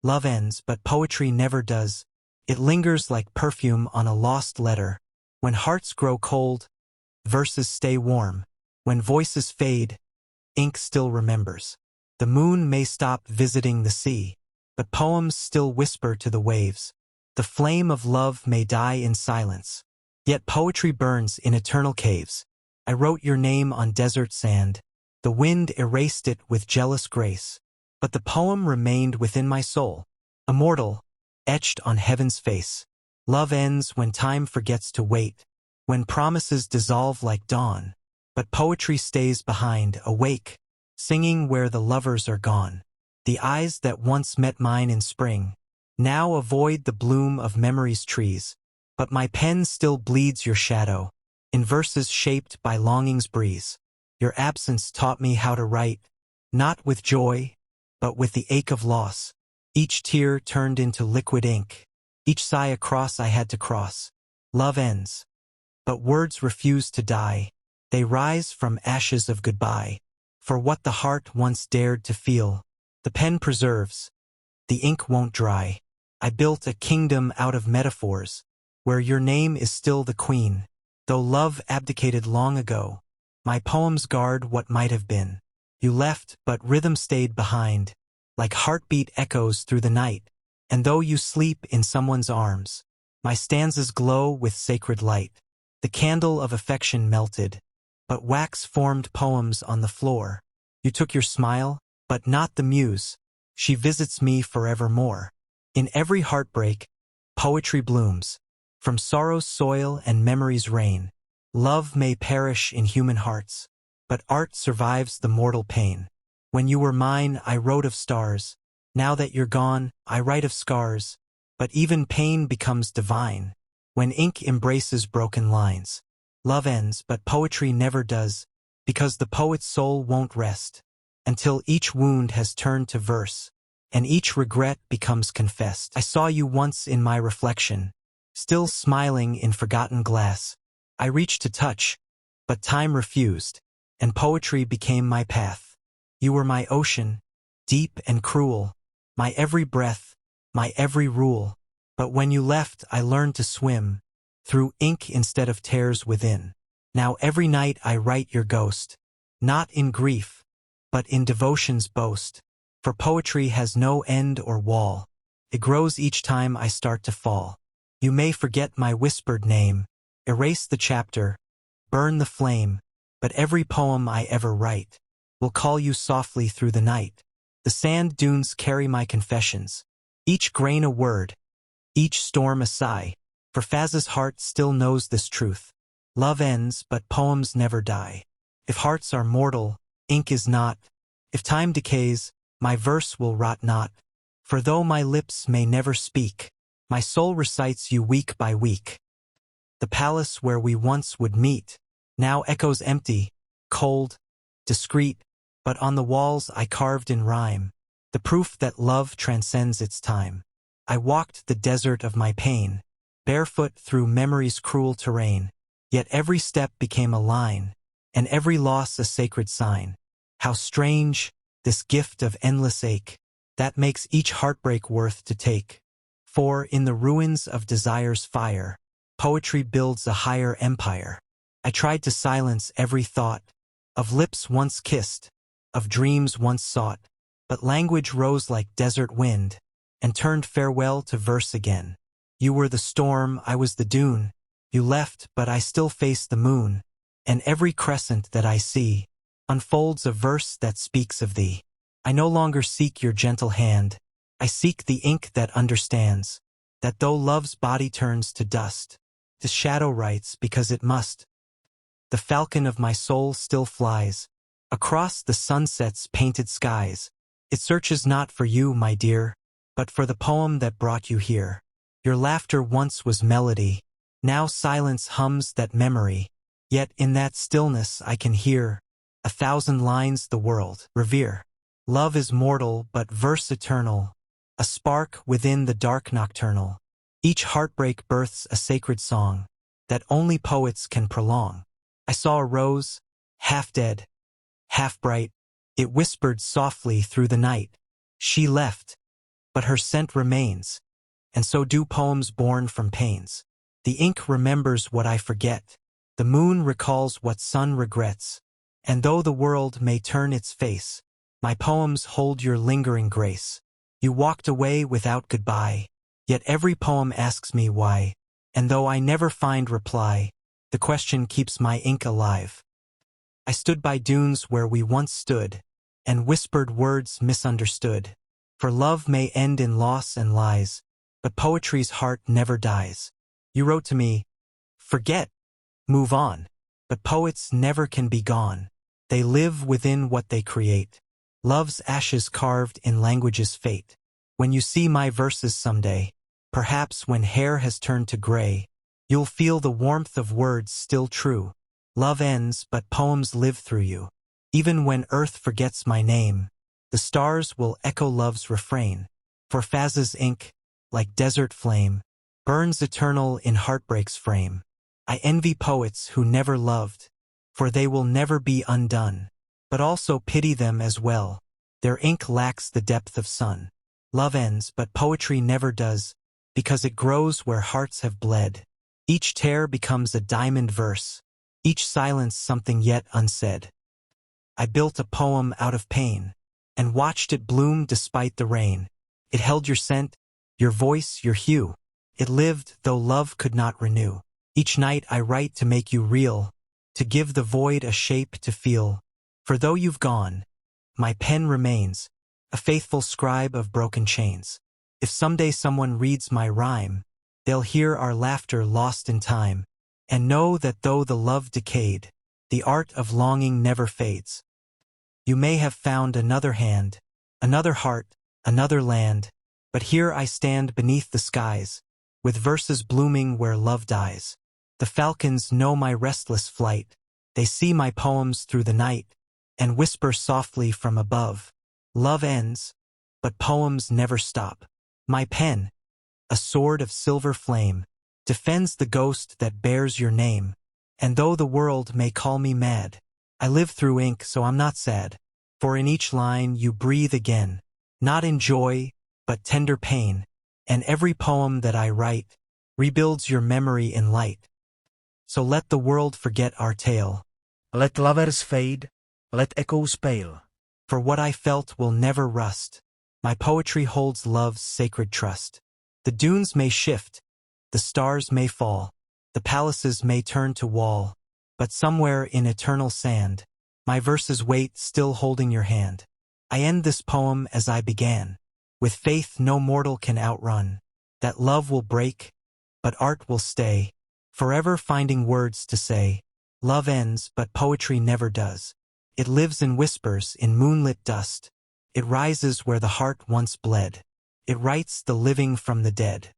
Love ends, but poetry never does. It lingers like perfume on a lost letter. When hearts grow cold, verses stay warm. When voices fade, ink still remembers. The moon may stop visiting the sea, but poems still whisper to the waves. The flame of love may die in silence, yet poetry burns in eternal caves. I wrote your name on desert sand. The wind erased it with jealous grace, but the poem remained within my soul, immortal, etched on heaven's face. Love ends when time forgets to wait, when promises dissolve like dawn, but poetry stays behind, awake, singing where the lovers are gone. The eyes that once met mine in spring now avoid the bloom of memory's trees, but my pen still bleeds your shadow, in verses shaped by longing's breeze. Your absence taught me how to write, not with joy, but with the ache of loss. Each tear turned into liquid ink, each sigh a cross I had to cross. Love ends, but words refuse to die. They rise from ashes of goodbye. For what the heart once dared to feel, the pen preserves, the ink won't dry. I built a kingdom out of metaphors, where your name is still the queen. Though love abdicated long ago, my poems guard what might have been. You left, but rhythm stayed behind, like heartbeat echoes through the night. And though you sleep in someone's arms, my stanzas glow with sacred light. The candle of affection melted, but wax formed poems on the floor. You took your smile, but not the muse. She visits me forevermore. In every heartbreak, poetry blooms. From sorrow's soil and memory's rain, love may perish in human hearts, but art survives the mortal pain. When you were mine, I wrote of stars. Now that you're gone, I write of scars. But even pain becomes divine when ink embraces broken lines. Love ends, but poetry never does, because the poet's soul won't rest until each wound has turned to verse, and each regret becomes confessed. I saw you once in my reflection, still smiling in forgotten glass. I reached to touch, but time refused, and poetry became my path. You were my ocean, deep and cruel, my every breath, my every rule. But when you left, I learned to swim through ink instead of tears within. Now every night I write your ghost, not in grief, but in devotion's boast. For poetry has no end or wall. It grows each time I start to fall. You may forget my whispered name, erase the chapter, burn the flame, but every poem I ever write will call you softly through the night. The sand dunes carry my confessions, each grain a word, each storm a sigh. For Faz's heart still knows this truth. Love ends, but poems never die. If hearts are mortal, ink is not. If time decays, my verse will rot not. For though my lips may never speak, my soul recites you week by week. The palace where we once would meet now echoes empty, cold, discreet, but on the walls I carved in rhyme the proof that love transcends its time. I walked the desert of my pain, barefoot through memory's cruel terrain, yet every step became a line, and every loss a sacred sign. How strange, this gift of endless ache, that makes each heartbreak worth to take. For in the ruins of desire's fire, poetry builds a higher empire. I tried to silence every thought, of lips once kissed, of dreams once sought, but language rose like desert wind, and turned farewell to verse again. You were the storm, I was the dune. You left, but I still face the moon, and every crescent that I see unfolds a verse that speaks of thee. I no longer seek your gentle hand. I seek the ink that understands that though love's body turns to dust, the shadow writes because it must. The falcon of my soul still flies across the sunset's painted skies. It searches not for you, my dear, but for the poem that brought you here. Your laughter once was melody, now silence hums that memory. Yet in that stillness I can hear 1,000 lines the world revere. Love is mortal, but verse eternal, a spark within the dark nocturnal. Each heartbreak births a sacred song that only poets can prolong. I saw a rose, half dead, half bright. It whispered softly through the night. She left, but her scent remains, and so do poems born from pains. The ink remembers what I forget, the moon recalls what sun regrets, and though the world may turn its face, my poems hold your lingering grace. You walked away without goodbye, yet every poem asks me why, and though I never find reply, the question keeps my ink alive. I stood by dunes where we once stood, and whispered words misunderstood. For love may end in loss and lies, but poetry's heart never dies. You wrote to me, forget, move on, but poets never can be gone. They live within what they create. Love's ashes carved in language's fate. When you see my verses someday, perhaps when hair has turned to gray, you'll feel the warmth of words still true. Love ends, but poems live through you. Even when earth forgets my name, the stars will echo love's refrain. For Faz's ink, like desert flame, burns eternal in heartbreak's frame. I envy poets who never loved, for they will never be undone, but also pity them as well. Their ink lacks the depth of sun. Love ends, but poetry never does, because it grows where hearts have bled. Each tear becomes a diamond verse, each silence something yet unsaid. I built a poem out of pain, and watched it bloom despite the rain. It held your scent, your voice, your hue. It lived, though love could not renew. Each night I write to make you real, to give the void a shape to feel. For though you've gone, my pen remains, a faithful scribe of broken chains. If someday someone reads my rhyme, they'll hear our laughter lost in time, and know that though the love decayed, the art of longing never fades. You may have found another hand, another heart, another land, but here I stand beneath the skies, with verses blooming where love dies. The falcons know my restless flight, they see my poems through the night, and whisper softly from above, love ends, but poems never stop. My pen, a sword of silver flame, defends the ghost that bears your name, and though the world may call me mad, I live through ink so I'm not sad, for in each line you breathe again, not in joy, but tender pain, and every poem that I write rebuilds your memory in light. So let the world forget our tale. Let lovers fade, let echoes pale. For what I felt will never rust. My poetry holds love's sacred trust. The dunes may shift, the stars may fall, the palaces may turn to wall, but somewhere in eternal sand, my verses wait still holding your hand. I end this poem as I began, with faith no mortal can outrun, that love will break, but art will stay, forever finding words to say. Love ends, but poetry never does. It lives in whispers, in moonlit dust. It rises where the heart once bled. It writes the living from the dead.